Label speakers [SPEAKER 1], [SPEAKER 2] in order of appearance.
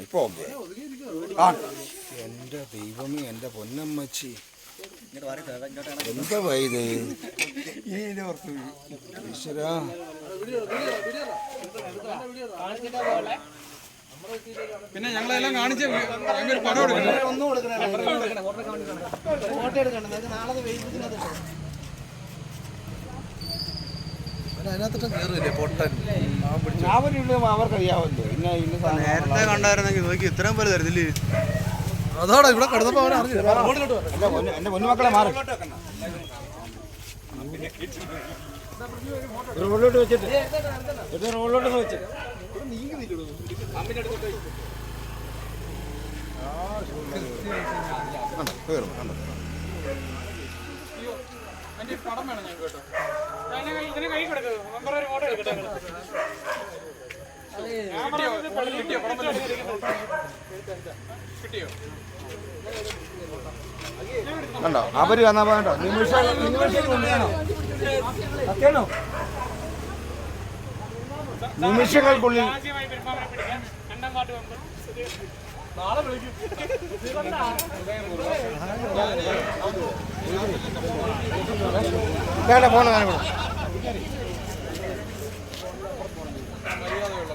[SPEAKER 1] ഇപ്പൊ ഓക്കെ. എന്റെ ദൈവമേ, എന്റെ പൊന്നമ്മച്ചി, എന്താ ഇത് ഈശ്വരാ.
[SPEAKER 2] പിന്നെ ഞങ്ങളെല്ലാം കാണിച്ച പടം
[SPEAKER 3] അതിനകത്തോട്ട് കയറില്ലേ പൊട്ടൻ.
[SPEAKER 1] അവർക്കറിയാവല്ലോ.
[SPEAKER 3] നേരത്തെ കണ്ടായിരുന്നെങ്കിൽ നോക്കി ഇത്രയും പേര് തരുന്നില്ലേ. അതാണ് ഇവിടെ കിടന്നപ്പോ അവൻ അറിഞ്ഞില്ല.
[SPEAKER 1] എന്റെ പൊന്നുമക്കളെ മാറി റോഡിലോട്ട് വെച്ചിട്ട് റോഡിലോട്ട് വെച്ച്
[SPEAKER 2] പടം വേണം ഞാൻ കേട്ടോ. ഇതിന് കൈ കൊടുക്കും. ഒരു ഫോട്ടോ എടുക്കട്ടെ. കിട്ടിയോ പടം കിട്ടിയോ?
[SPEAKER 1] കണ്ടോ അവര് വന്നാ കേട്ടോ. നിമിഷങ്ങൾക്കുള്ളിൽ
[SPEAKER 2] നാളെ വിളിക്കും.
[SPEAKER 1] ഫോൺ
[SPEAKER 2] മര്യാദയുള്ള